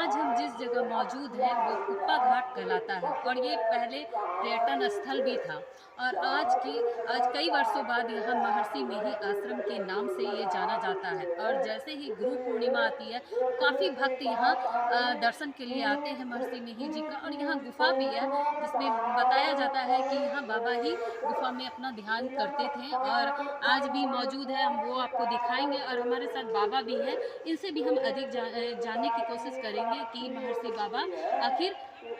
आज हम जिस जगह मौजूद हैं वो कुप्पा घाट कहलाता है और ये पहले पर्यटन स्थल भी था। और आज कई वर्षों बाद यहाँ महर्षि मेही आश्रम के नाम से ये जाना जाता है। और जैसे ही गुरु पूर्णिमा आती है, काफ़ी भक्त यहाँ दर्शन के लिए आते हैं महर्षि मेही जी का। और यहाँ गुफा भी है जिसमें बताया जाता है कि यहाँ बाबा ही गुफा में अपना ध्यान करते थे और आज भी मौजूद है। हम वो आपको दिखाएंगे और हमारे साथ बाबा भी हैं, इनसे भी हम अधिक जानने की कोशिश करेंगे कि महर्षि बाबा आखिर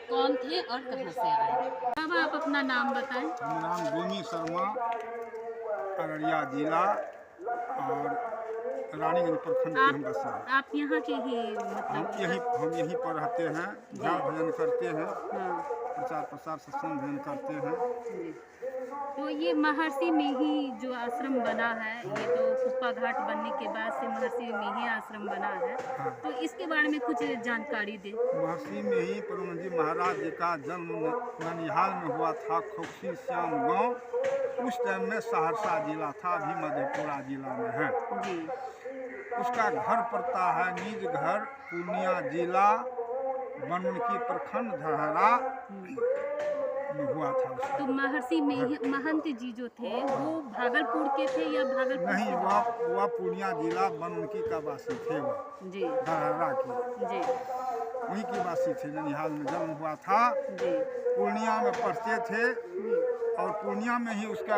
कौन थे और कहाँ से आए। बाबा, आप अपना नाम बताएं। मेरा नाम गोमी शर्मा, अररिया जिला और रानीगंज प्रखंड के हम बसे हैं। आप यहाँ के ही मतलब हम यहीं पर रहते हैं, ध्यान भजन करते हैं, हाँ प्रचार प्रसार सत्संग भजन करते हैं। जी। तो ये महर्षि मेही जो आश्रम बना है, ये तो कुप्पा घाट बनने के बाद से महर्षि मेही आश्रम बना है, तो इसके बारे में कुछ जानकारी दें। महर्षि मेही परम जी महाराज जी का जन्म ननिहाल में हुआ था, खोखसी श्याम गांव। उस टाइम में सहरसा जिला था, अभी मधेपुरा जिला में है जी। उसका घर पड़ता है, निज घर पूर्णिया जिला बनमनखी प्रखंड धरहरा में हुआ था उसका। तो महर्षि महंत जी जो थे वो भागलपुर के थे या भागलपुर नहीं, वह पूर्णिया जिला बनमनखी का वासी थे, वह जी धरहरा की जी वहीं की वासी थे। ननिहाल में जन्म हुआ था, जी पूर्णिया में पढ़ते थे और पूर्णिया में ही उसका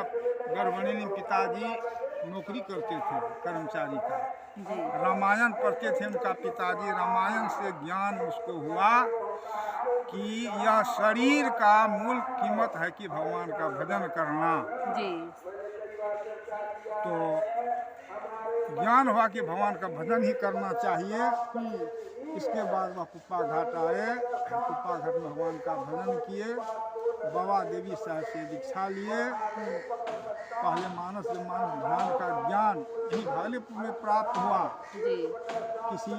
गर्भणी पिताजी नौकरी करते थे कर्मचारी का। जी रामायण पढ़ते थे उनका पिताजी। रामायण से ज्ञान उसको हुआ कि यह शरीर का मूल कीमत है कि भगवान का भजन करना। जी तो ज्ञान हुआ कि भगवान का भजन ही करना चाहिए। इसके बाद वह कुप्पा घाट आए, कुप्पा घाट में भगवान का भजन किए, बाबा देवी साहब से दीक्षा लिए। पहले मानस ध्यान का ज्ञान यही भागलपुर में प्राप्त हुआ जी किसी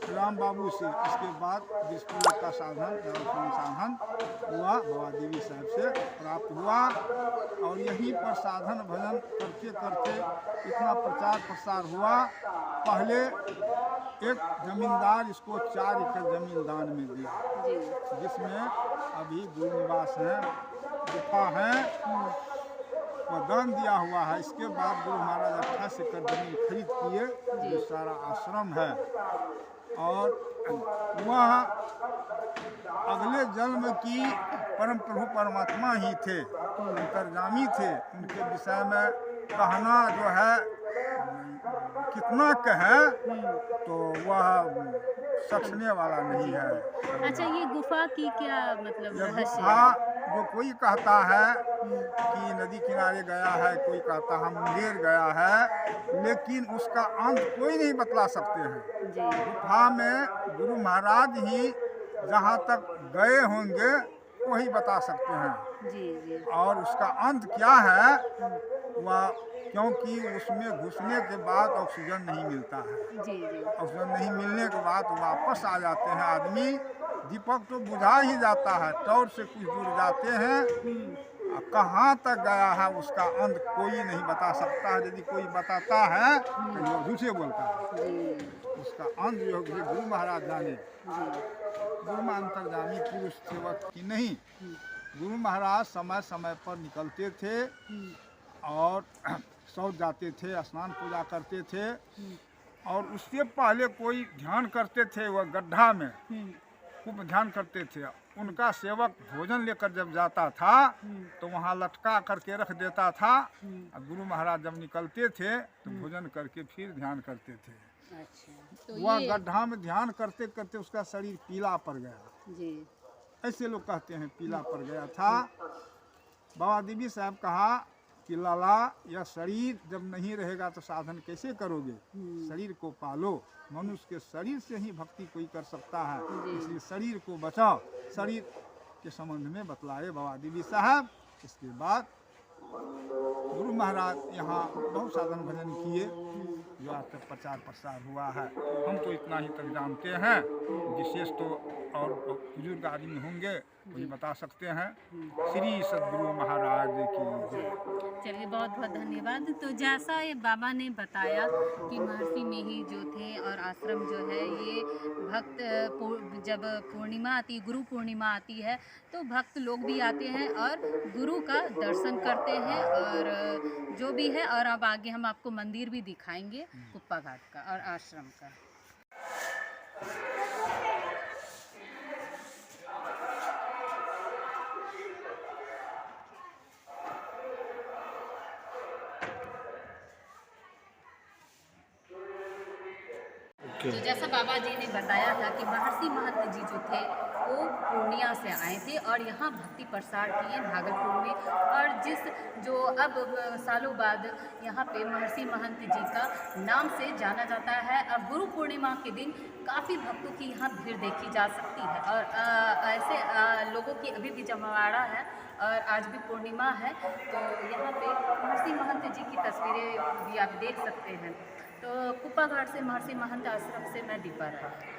राम बाबू से। इसके बाद विष्णु का साधन हुआ बाबा देवी साहब से प्राप्त हुआ और यहीं पर साधन भजन करते करते इतना प्रचार प्रसार हुआ। पहले एक जमींदार इसको 4 एकड़ जमीन दान में दिया, जी जिसमें अभी गुरु निवास है, गुफा है, वो दान दिया हुआ है। इसके बाद गुरु महाराज 28 एकड़ जमीन खरीद किए, जो सारा आश्रम है। और वह अगले जन्म की परम प्रभु परमात्मा ही थे, अंतर्गामी थे। उनके विषय में कहना जो है कितना कहे तो वह सकने वाला नहीं है। अच्छा, ये गुफा की क्या मतलब यह रहस्य गुफा है? जो कोई कहता है कि नदी किनारे गया है, कोई कहता है मुंगेर गया है, लेकिन उसका अंत कोई नहीं बतला सकते हैं। जी गुफा में गुरु महाराज ही जहाँ तक गए होंगे वही बता सकते हैं। जी जी और उसका अंत क्या है वह, क्योंकि उसमें घुसने के बाद ऑक्सीजन नहीं मिलता है। जी जी ऑक्सीजन नहीं मिलने के बाद वापस आ जाते हैं आदमी। दीपक तो बुझा ही जाता है, टॉर्च से कुछ दूर जाते हैं, कहाँ तक गया है उसका अंत कोई नहीं बता सकता है। यदि कोई बताता है तो वो झूठे बोलता है। जी उसका अंत जो है गुरु महाराज जाने। गुरु में अंतर्गामी पुरुष सेवक की नहीं। गुरु महाराज समय समय पर निकलते थे और शौच जाते थे, स्नान पूजा करते थे। और उससे पहले कोई ध्यान करते थे, वह गड्ढा में खूब ध्यान करते थे। उनका सेवक भोजन लेकर जब जाता था तो वहाँ लटका करके रख देता था। गुरु महाराज जब निकलते थे तो भोजन करके फिर ध्यान करते थे। अच्छा, तो वह गड्ढा में ध्यान करते करते उसका शरीर पीला पड़ गया। जी ऐसे लोग कहते हैं पीला पड़ गया था। बाबा देवी साहब कहा कि लाला, यह शरीर जब नहीं रहेगा तो साधन कैसे करोगे? शरीर को पालो। मनुष्य के शरीर से ही भक्ति कोई कर सकता है, इसलिए शरीर को बचाओ। शरीर के संबंध में बतलाए बाबा देवी साहब। इसके बाद गुरु महाराज यहाँ बहुत साधन भजन किए, जो आज तक प्रचार प्रसार हुआ है। हम तो इतना ही तक जानते हैं, विशेष तो और बुजुर्ग आदमी होंगे मुझे बता सकते हैं। श्री सद्गुरु महाराज की जय। चलिए बहुत बहुत धन्यवाद। तो जैसा ये बाबा ने बताया कि महर्षि में ही जो थे और आश्रम जो है ये भक्त जब पूर्णिमा आती, गुरु पूर्णिमा आती है तो भक्त लोग भी आते हैं और गुरु का दर्शन करते हैं और जो भी है। और अब आगे हम आपको मंदिर भी दिखाएंगे कुप्पा घाट का और आश्रम का। तो जैसा बाबा जी ने बताया था कि महर्षि महंत जी जो थे वो पूर्णिया से आए थे और यहाँ भक्ति प्रसार किए भागलपुर में। और जो अब सालों बाद यहाँ पे महर्षि महंत जी का नाम से जाना जाता है। अब गुरु पूर्णिमा के दिन काफ़ी भक्तों की यहाँ भीड़ देखी जा सकती है और ऐसे लोगों की अभी भी जमावड़ा है और आज भी पूर्णिमा है। तो यहाँ पे महर्षि महंत जी की तस्वीरें भी आप देख सकते हैं। तो कुप्पा घाट से महर्षि महंत आश्रम से मैं दीपा राय।